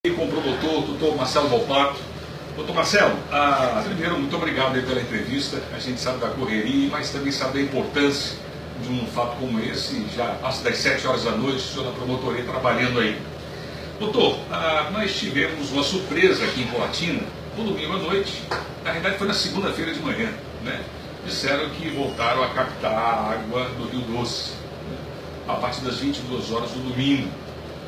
Com o promotor, doutor Marcelo Volpato. Doutor Marcelo, primeiro, muito obrigado aí pela entrevista. A gente sabe da correria, mas também sabe da importância de um fato como esse. Já passa das 7 horas da noite, o senhor na promotoria trabalhando aí. Doutor, nós tivemos uma surpresa aqui em Colatina, no domingo à noite. Na realidade foi na segunda-feira de manhã, né? Disseram que voltaram a captar a água do Rio Doce, né? A partir das 22 horas do domingo.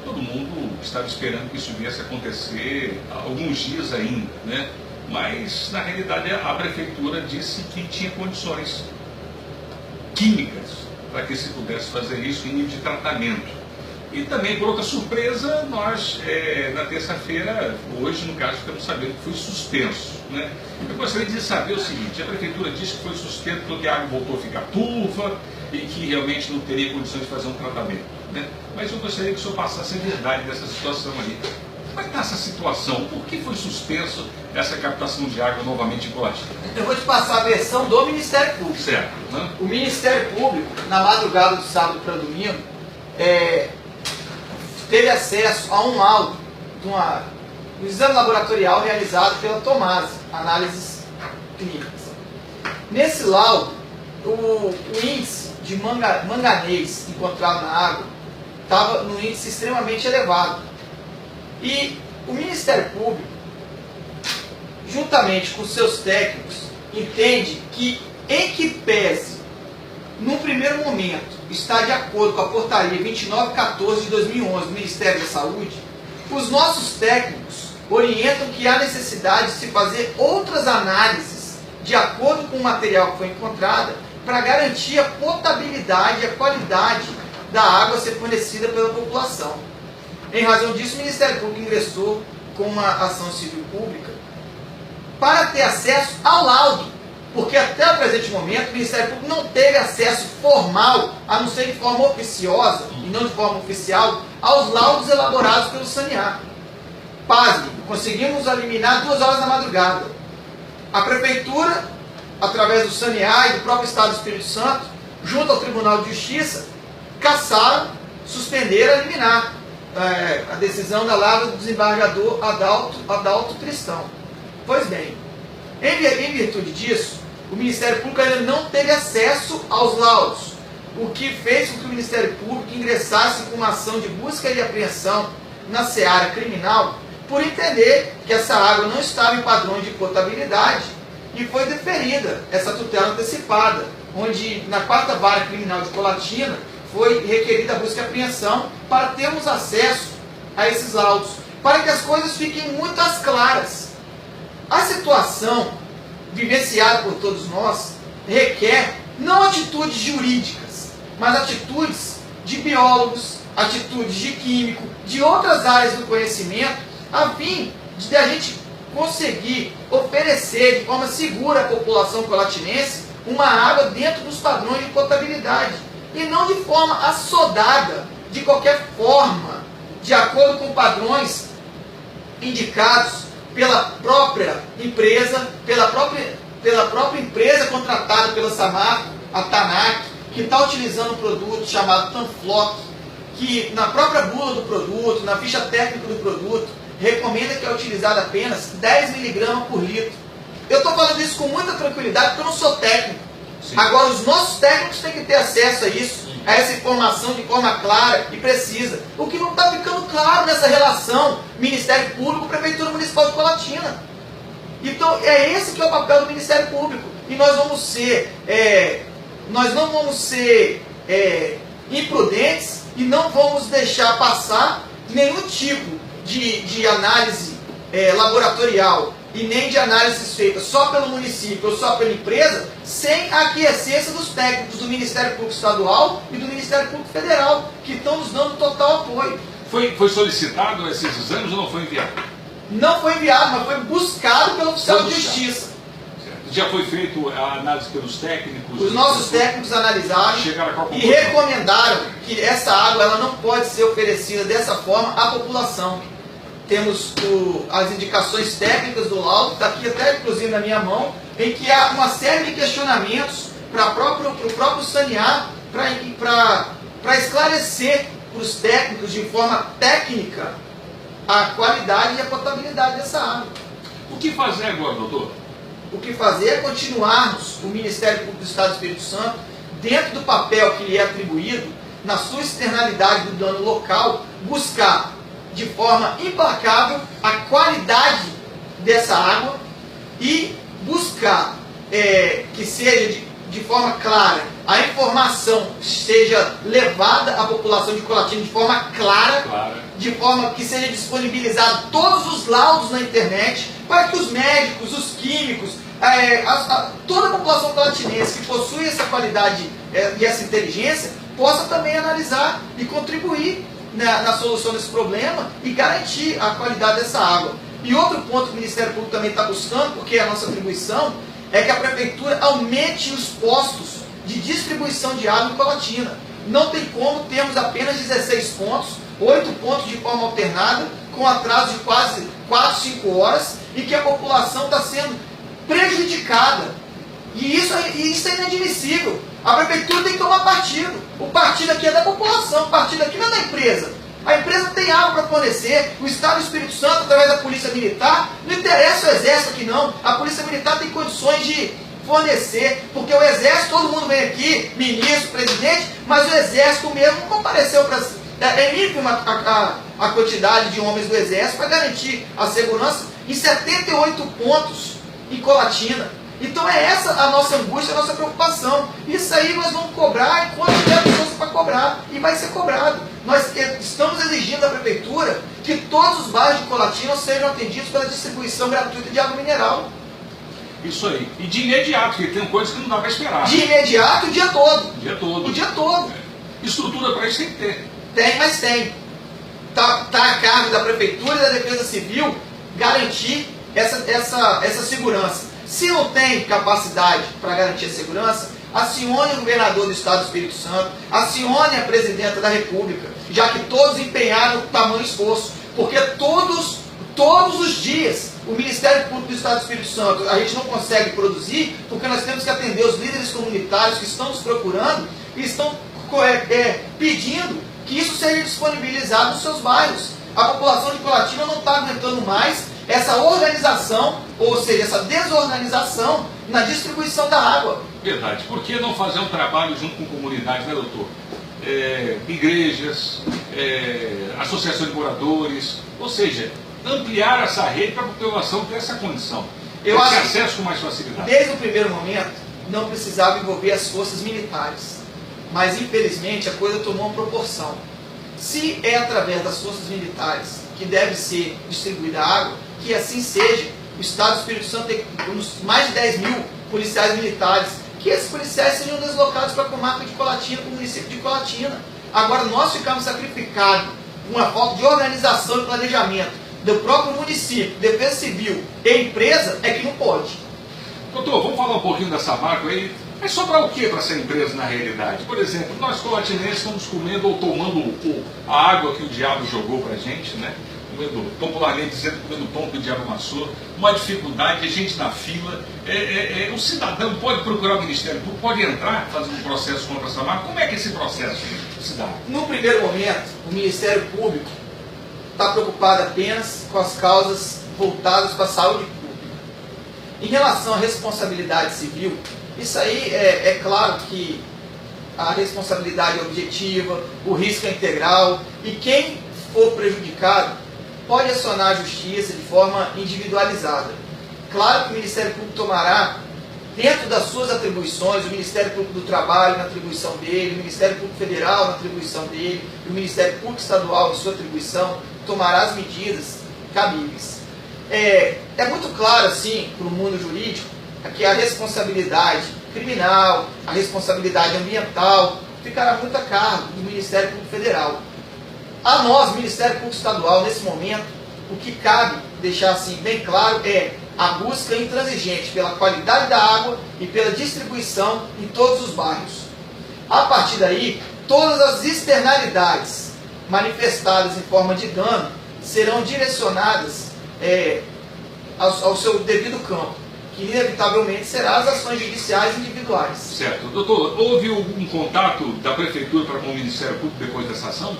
Todo mundo estava esperando que isso viesse a acontecer há alguns dias ainda, né? Mas, na realidade, a prefeitura disse que tinha condições químicas para que se pudesse fazer isso em nível de tratamento. E também, por outra surpresa, nós, na terça-feira, hoje, no caso, ficamos sabendo que foi suspenso, né? Eu gostaria de saber o seguinte: a prefeitura disse que foi suspenso porque a água voltou a ficar turva e que realmente não teria condições de fazer um tratamento, né? Mas eu gostaria que o senhor passasse a verdade dessa situação aí. Como é que está essa situação? Por que foi suspenso essa captação de água novamente em Colatina? Eu vou te passar a versão do Ministério Público. Certo, né? O Ministério Público, na madrugada do sábado para domingo, teve acesso a um laudo, um exame laboratorial realizado pela Tomasi, análises clínicas. Nesse laudo, o índice de manganês encontrado na água estava num índice extremamente elevado. E o Ministério Público, juntamente com seus técnicos, entende que, em que pese, num primeiro momento, está de acordo com a portaria 2914 de 2011 do Ministério da Saúde, os nossos técnicos orientam que há necessidade de se fazer outras análises de acordo com o material que foi encontrado para garantir a potabilidade e a qualidade da água a ser fornecida pela população. Em razão disso, o Ministério Público ingressou com uma ação civil pública para ter acesso ao laudo, porque até o presente momento o Ministério Público não teve acesso formal, a não ser de forma oficiosa e não de forma oficial, aos laudos elaborados pelo Sanear. Pasme, conseguimos eliminar 2 horas da madrugada. A Prefeitura, através do Sanear e do próprio Estado do Espírito Santo, junto ao Tribunal de Justiça, cassaram, suspenderam, eliminar a decisão da Lavra do desembargador Adalto Tristão. Pois bem, em virtude disso, o Ministério Público ainda não teve acesso aos laudos, o que fez com que o Ministério Público ingressasse com uma ação de busca e apreensão na seara criminal, por entender que essa água não estava em padrões de potabilidade, e foi deferida essa tutela antecipada, onde na 4ª Vara Criminal de Colatina foi requerida a busca e apreensão para termos acesso a esses laudos, para que as coisas fiquem muito claras. A situação vivenciada por todos nós requer não atitudes jurídicas, mas atitudes de biólogos, atitudes de químico, de outras áreas do conhecimento, a fim de a gente conseguir oferecer de forma segura à população colatinense uma água dentro dos padrões de potabilidade, e não de forma assodada, de qualquer forma, de acordo com padrões indicados pela própria empresa, pela própria empresa contratada pela Samarco, a TANAC, que está utilizando um produto chamado Tanfloc, que na própria bula do produto, na ficha técnica do produto, recomenda que é utilizado apenas 10 mg por litro. Eu estou falando isso com muita tranquilidade, porque eu não sou técnico. Sim. Agora, os nossos técnicos têm que ter acesso a isso, a essa informação de forma clara e precisa. O que não está ficando claro nessa relação Ministério Público-Prefeitura Municipal de Colatina. Então, esse que é o papel do Ministério Público. E nós vamos ser, não vamos ser imprudentes e não vamos deixar passar nenhum tipo de análise laboratorial e nem de análises feitas só pelo município ou só pela empresa, sem a aquiescência dos técnicos do Ministério Público Estadual e do Ministério Público Federal, que estão nos dando total apoio. Foi solicitado esses exames ou não foi enviado? Não foi enviado, mas foi buscado pelo oficial de justiça. Já foi feita a análise pelos técnicos? Os nossos técnicos analisaram e recomendaram que essa água ela não pode ser oferecida dessa forma à população. Temos as indicações técnicas do laudo, está aqui até inclusive na minha mão, em que há uma série de questionamentos para o próprio Sanear, para esclarecer para os técnicos de forma técnica a qualidade e a potabilidade dessa água. O que fazer agora, doutor? O que fazer é continuarmos o Ministério Público do Estado do Espírito Santo, dentro do papel que lhe é atribuído, na sua externalidade do dano local, buscar de forma implacável a qualidade dessa água e buscar que seja de forma clara, a informação seja levada à população de Colatina de forma clara, de forma que seja disponibilizado todos os laudos na internet, para que os médicos, os químicos, toda a população colatinense que possui essa qualidade e essa inteligência, possa também analisar e contribuir na solução desse problema e garantir a qualidade dessa água. E outro ponto que o Ministério Público também está buscando, porque é a nossa atribuição, é que a Prefeitura aumente os postos de distribuição de água em Colatina. Não tem como termos apenas 16 pontos, 8 pontos de forma alternada, com atraso de quase 4, 5 horas, e que a população está sendo prejudicada. E isso é inadmissível. A Prefeitura tem que tomar partido. O partido aqui é da população, o partido aqui não é da empresa. A empresa tem água para fornecer, o Estado do Espírito Santo, através da Polícia Militar, não interessa o Exército aqui não, a Polícia Militar tem condições de fornecer, porque o Exército, todo mundo vem aqui, ministro, presidente, mas o Exército mesmo não compareceu para... É ínfima a quantidade de homens do Exército para garantir a segurança em 78 pontos em Colatina. Então é essa a nossa angústia, a nossa preocupação. Isso aí nós vamos cobrar enquanto tiver pessoas para cobrar. E vai ser cobrado. Nós estamos exigindo da Prefeitura que todos os bairros de Colatina sejam atendidos pela distribuição gratuita de água mineral. Isso aí. E de imediato, porque tem coisas que não dá para esperar. De imediato, o dia todo. O dia todo. O dia todo. Estrutura para isso tem que ter. Tem, mas tem. Está a cargo da Prefeitura e da Defesa Civil garantir essa segurança. Se não tem capacidade para garantir a segurança, acione o governador do Estado do Espírito Santo, acione a presidenta da República, já que todos empenharam o tamanho esforço, porque todos os dias o Ministério Público do Estado do Espírito Santo, a gente não consegue produzir, porque nós temos que atender os líderes comunitários que estão nos procurando e estão pedindo que isso seja disponibilizado nos seus bairros. A população de Colatina não está aguentando mais essa organização, ou seja, essa desorganização na distribuição da água. Verdade. Por que não fazer um trabalho junto com comunidades, né, doutor? Igrejas, associações de moradores, ou seja, ampliar essa rede para a população ter essa condição, ter esse acesso com mais facilidade. Desde o primeiro momento, não precisava envolver as forças militares, mas infelizmente a coisa tomou uma proporção. Se é através das forças militares que deve ser distribuída a água, que assim seja. O Estado do Espírito Santo tem mais de 10 mil policiais militares, que esses policiais sejam deslocados para a comarca de Colatina, para o município de Colatina. Agora nós ficamos sacrificados com a falta de organização e planejamento do próprio município, Defesa Civil e empresa, é que não pode. Doutor, vamos falar um pouquinho dessa marca aí. Vai sobrar o que para essa empresa na realidade? Por exemplo, nós colatinenses estamos comendo ou tomando a água que o diabo jogou para a gente, né? Comendo, popularmente dizendo, comendo pão que o diabo amassou, uma dificuldade, a gente na fila. O cidadão pode procurar o Ministério Público, pode entrar fazendo um processo contra essa marca. Como é que é esse processo se dá? No primeiro momento, o Ministério Público está preocupado apenas com as causas voltadas para a saúde pública. Em relação à responsabilidade civil, isso aí é claro que a responsabilidade é objetiva, o risco é integral, e quem for prejudicado pode acionar a justiça de forma individualizada. Claro que o Ministério Público tomará, dentro das suas atribuições, o Ministério Público do Trabalho na atribuição dele, o Ministério Público Federal na atribuição dele, e o Ministério Público Estadual em sua atribuição, tomará as medidas cabíveis. É muito claro, assim, para o mundo jurídico, que a responsabilidade criminal, a responsabilidade ambiental, ficará muito a cargo do Ministério Público Federal. A nós, Ministério Público Estadual, nesse momento, o que cabe deixar assim bem claro é a busca intransigente pela qualidade da água e pela distribuição em todos os bairros. A partir daí, todas as externalidades manifestadas em forma de dano serão direcionadas ao seu devido campo, que inevitavelmente será as ações judiciais individuais. Certo. Doutor, houve um contato da Prefeitura para com o Ministério Público depois dessa ação?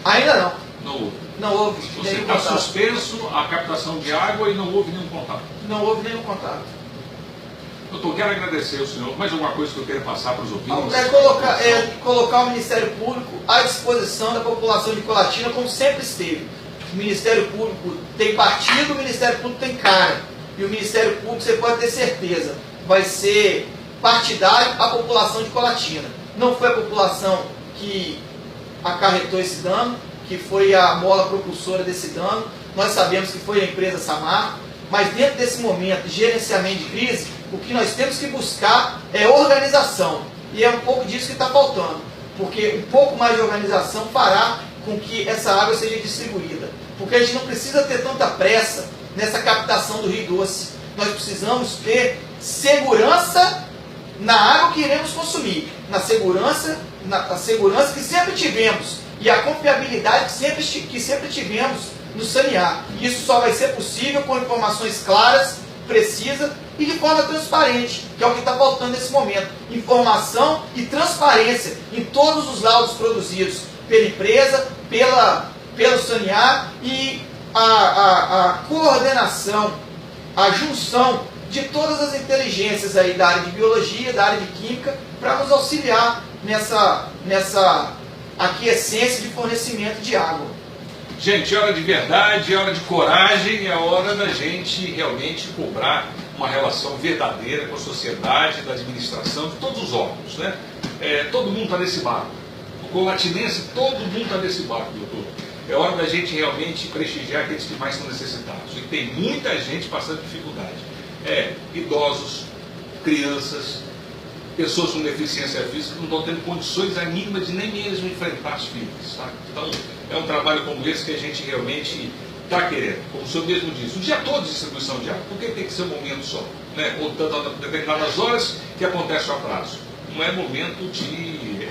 Ainda não. Não houve. Não houve Você nenhum está contato. suspenso a captação de água e não houve nenhum contato. Não houve nenhum contato. Doutor, quero agradecer ao senhor. Mais alguma coisa que eu queira passar para os ouvintes? Colocar o Ministério Público à disposição da população de Colatina, como sempre esteve. O Ministério Público tem partido, o Ministério Público tem cara. E o Ministério Público, você pode ter certeza, vai ser partidário à população de Colatina. Não foi a população que acarretou esse dano, que foi a mola propulsora desse dano. Nós sabemos que foi a empresa Samarco, mas dentro desse momento de gerenciamento de crise, o que nós temos que buscar é organização. E é um pouco disso que está faltando, porque um pouco mais de organização fará com que essa água seja distribuída. Porque a gente não precisa ter tanta pressa nessa captação do Rio Doce. Nós precisamos ter segurança na água que iremos consumir, na segurança que sempre tivemos e a confiabilidade que sempre tivemos no sanear. Isso só vai ser possível com informações claras, precisas e de forma transparente, que é o que está faltando nesse momento. Informação e transparência em todos os laudos produzidos pela empresa, pelo sanear e a coordenação, a junção de todas as inteligências aí da área de biologia, da área de química, para nos auxiliar nessa aquiescência de fornecimento de água. Gente, é hora de verdade, é hora de coragem, é hora da gente realmente cobrar uma relação verdadeira com a sociedade, da administração, de todos os órgãos, né? Todo mundo está nesse barco. O colatinense, todo mundo está nesse barco, doutor. É hora da gente realmente prestigiar aqueles que mais estão necessitados. E tem muita gente passando dificuldade. Idosos, crianças, pessoas com deficiência física que não estão tendo condições mínimas de nem mesmo enfrentar as filas. Tá? Então, é um trabalho como esse que a gente realmente está querendo. Como o senhor mesmo disse, o dia todo de distribuição de água, por que tem que ser um momento só? Né? Ou tanto a determinadas horas que acontece o atraso. Não é momento de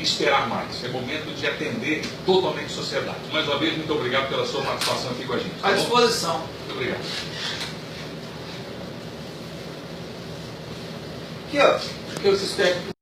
esperar mais, é momento de atender totalmente a sociedade. Mais uma vez, muito obrigado pela sua participação aqui com a gente. Tá À disposição. Muito obrigado. Aqui, ó, que eu espero